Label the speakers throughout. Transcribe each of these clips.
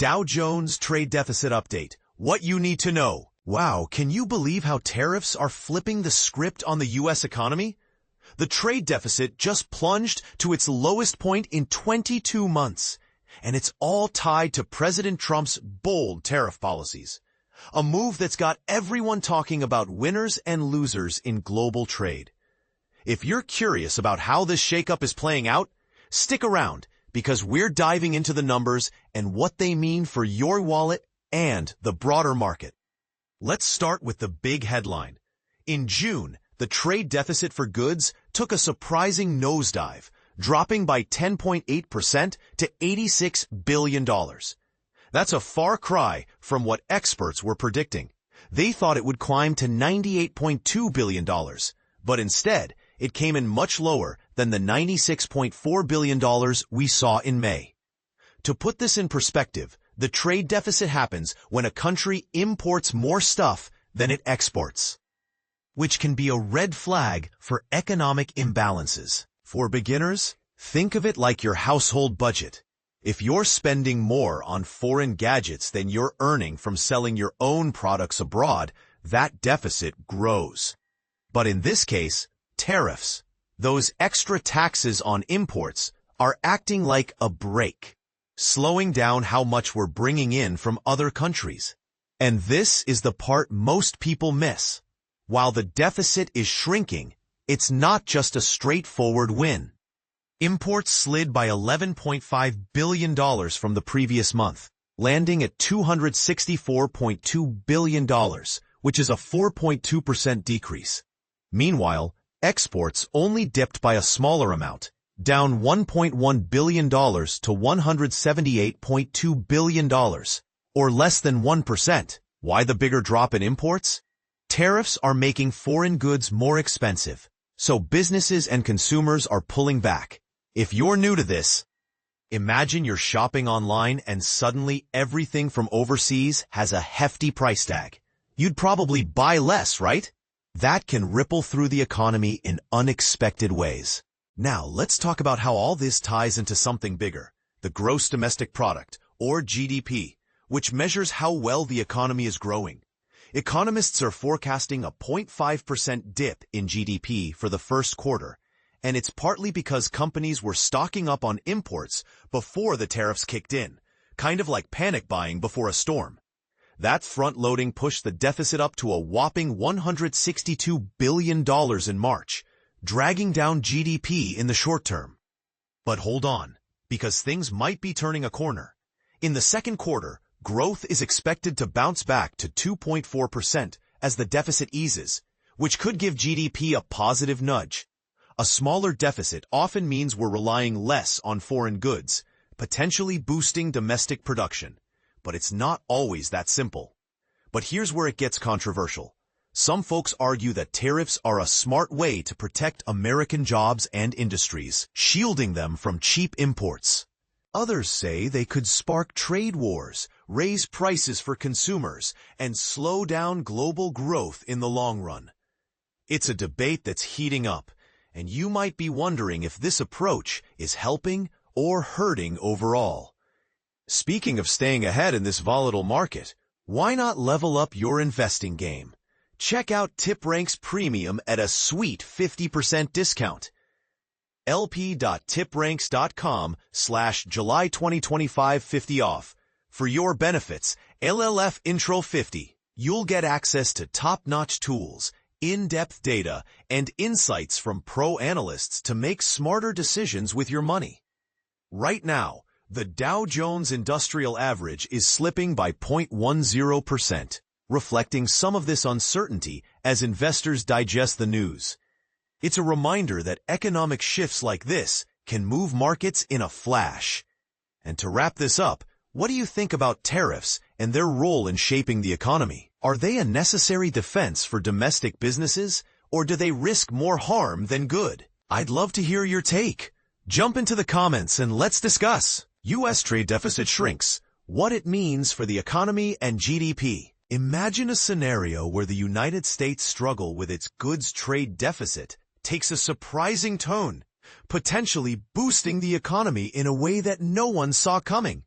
Speaker 1: Dow Jones Trade Deficit Update. What you need to know. Wow, can you believe how tariffs are flipping the script on the U.S. economy? The trade deficit just plunged to its lowest point in 22 months, and it's all tied to President Trump's bold tariff policies. A move that's got everyone talking about winners and losers in global trade. If you're curious about how this shakeup is playing out, stick around, because we're diving into the numbers and what they mean for your wallet and the broader market. Let's start with the big headline. In June, the trade deficit for goods took a surprising nosedive, dropping by 10.8% to $86 billion. That's a far cry from what experts were predicting. They thought it would climb to $98.2 billion, but instead, it came in much lower than the $96.4 billion we saw in May. To put this in perspective, the trade deficit happens when a country imports more stuff than it exports, which can be a red flag for economic imbalances. For beginners, think of it like your household budget. If you're spending more on foreign gadgets than you're earning from selling your own products abroad, that deficit grows. But in this case, tariffs, those extra taxes on imports, are acting like a brake, slowing down how much we're bringing in from other countries. And this is the part most people miss. While the deficit is shrinking, it's not just a straightforward win. Imports slid by $11.5 billion from the previous month, landing at $264.2 billion, which is a 4.2% decrease. Meanwhile, exports only dipped by a smaller amount, down $1.1 billion to $178.2 billion, or less than 1%. Why the bigger drop in imports? Tariffs are making foreign goods more expensive, so businesses and consumers are pulling back. If you're new to this, imagine you're shopping online and suddenly everything from overseas has a hefty price tag. You'd probably buy less, right? That can ripple through the economy in unexpected ways. Now, let's talk about how all this ties into something bigger, the gross domestic product, or GDP, which measures how well the economy is growing. Economists are forecasting a 0.5% dip in GDP for the first quarter, and it's partly because companies were stocking up on imports before the tariffs kicked in, kind of like panic buying before a storm. That front-loading pushed the deficit up to a whopping $162 billion in March, dragging down GDP in the short term. But hold on, because things might be turning a corner. In the second quarter, growth is expected to bounce back to 2.4% as the deficit eases, which could give GDP a positive nudge. A smaller deficit often means we're relying less on foreign goods, potentially boosting domestic production. But it's not always that simple. But here's where it gets controversial. Some folks argue that tariffs are a smart way to protect American jobs and industries, shielding them from cheap imports. Others say they could spark trade wars, raise prices for consumers, and slow down global growth in the long run. It's a debate that's heating up, and you might be wondering if this approach is helping or hurting overall. Speaking of staying ahead in this volatile market, why not level up your investing game? Check out TipRanks Premium at a sweet 50% discount. lp.tipranks.com/July 2025 50 off. For your benefits, LLF Intro 50. You'll get access to top-notch tools, in-depth data, and insights from pro analysts to make smarter decisions with your money. Right now, the Dow Jones Industrial Average is slipping by 0.10%, reflecting some of this uncertainty as investors digest the news. It's a reminder that economic shifts like this can move markets in a flash. And to wrap this up, what do you think about tariffs and their role in shaping the economy? Are they a necessary defense for domestic businesses, or do they risk more harm than good? I'd love to hear your take. Jump into the comments and let's discuss. U.S. trade deficit shrinks, what it means for the economy and GDP. Imagine a scenario where the United States' struggle with its goods trade deficit takes a surprising tone, potentially boosting the economy in a way that no one saw coming.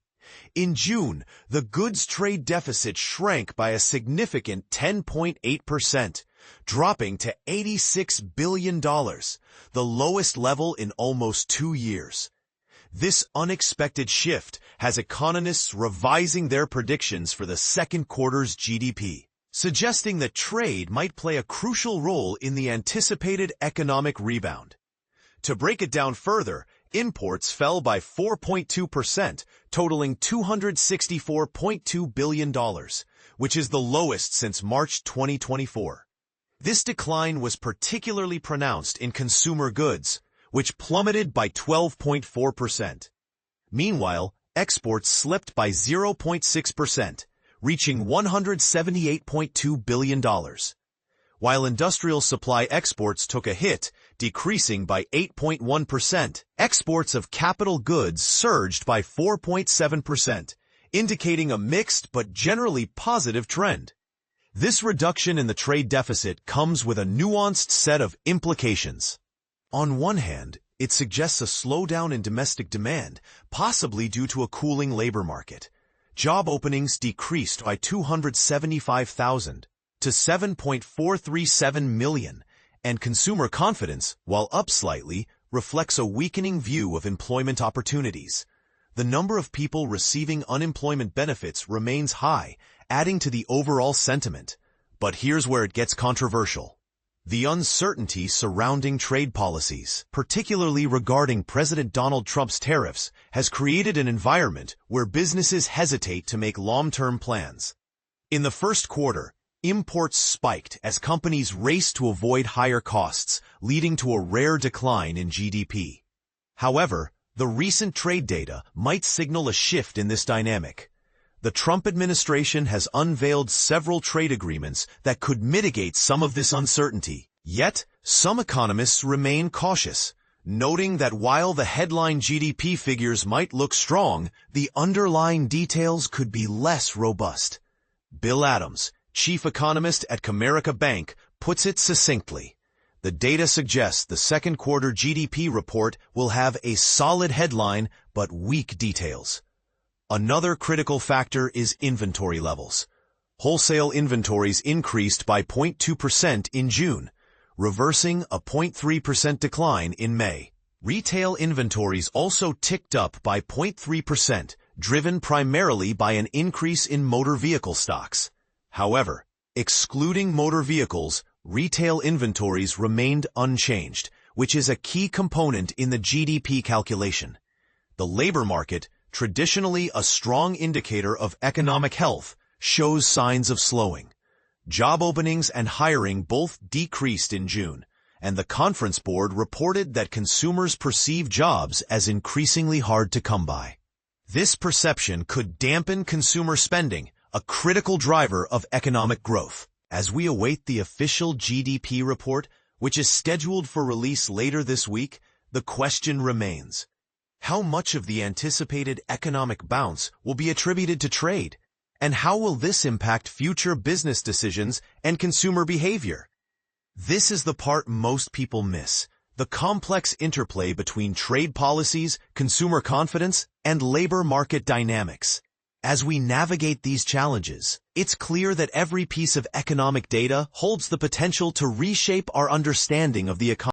Speaker 1: In June, the goods trade deficit shrank by a significant 10.8%, dropping to $86 billion, the lowest level in almost 2 years. This unexpected shift has economists revising their predictions for the second quarter's GDP, suggesting that trade might play a crucial role in the anticipated economic rebound. To break it down further, imports fell by 4.2%, totaling $264.2 billion, which is the lowest since March 2024. This decline was particularly pronounced in consumer goods, which plummeted by 12.4%. Meanwhile, exports slipped by 0.6%, reaching $178.2 billion, while industrial supply exports took a hit, decreasing by 8.1%. Exports of capital goods surged by 4.7%, indicating a mixed but generally positive trend. This reduction in the trade deficit comes with a nuanced set of implications. On one hand, it suggests a slowdown in domestic demand, possibly due to a cooling labor market. Job openings decreased by 275,000 to 7.437 million, and consumer confidence, while up slightly, reflects a weakening view of employment opportunities. The number of people receiving unemployment benefits remains high, adding to the overall sentiment. But here's where it gets controversial. The uncertainty surrounding trade policies, particularly regarding President Donald Trump's tariffs, has created an environment where businesses hesitate to make long-term plans. In the first quarter, imports spiked as companies raced to avoid higher costs, leading to a rare decline in GDP. However, the recent trade data might signal a shift in this dynamic. The Trump administration has unveiled several trade agreements that could mitigate some of this uncertainty. Yet, some economists remain cautious, noting that while the headline GDP figures might look strong, the underlying details could be less robust. Bill Adams, chief economist at Comerica Bank, puts it succinctly. The data suggests the second quarter GDP report will have a solid headline but weak details. Another critical factor is inventory levels. Wholesale inventories increased by 0.2% in June, reversing a 0.3% decline in May. Retail inventories also ticked up by 0.3%, driven primarily by an increase in motor vehicle stocks. However, excluding motor vehicles, retail inventories remained unchanged, which is a key component in the GDP calculation. The labor market, traditionally a strong indicator of economic health, shows signs of slowing. Job openings and hiring both decreased in June, and the Conference Board reported that consumers perceive jobs as increasingly hard to come by. This perception could dampen consumer spending, a critical driver of economic growth. As we await the official GDP report, which is scheduled for release later this week, the question remains: how much of the anticipated economic bounce will be attributed to trade? And how will this impact future business decisions and consumer behavior? This is the part most people miss: the complex interplay between trade policies, consumer confidence, and labor market dynamics. As we navigate these challenges, it's clear that every piece of economic data holds the potential to reshape our understanding of the economy.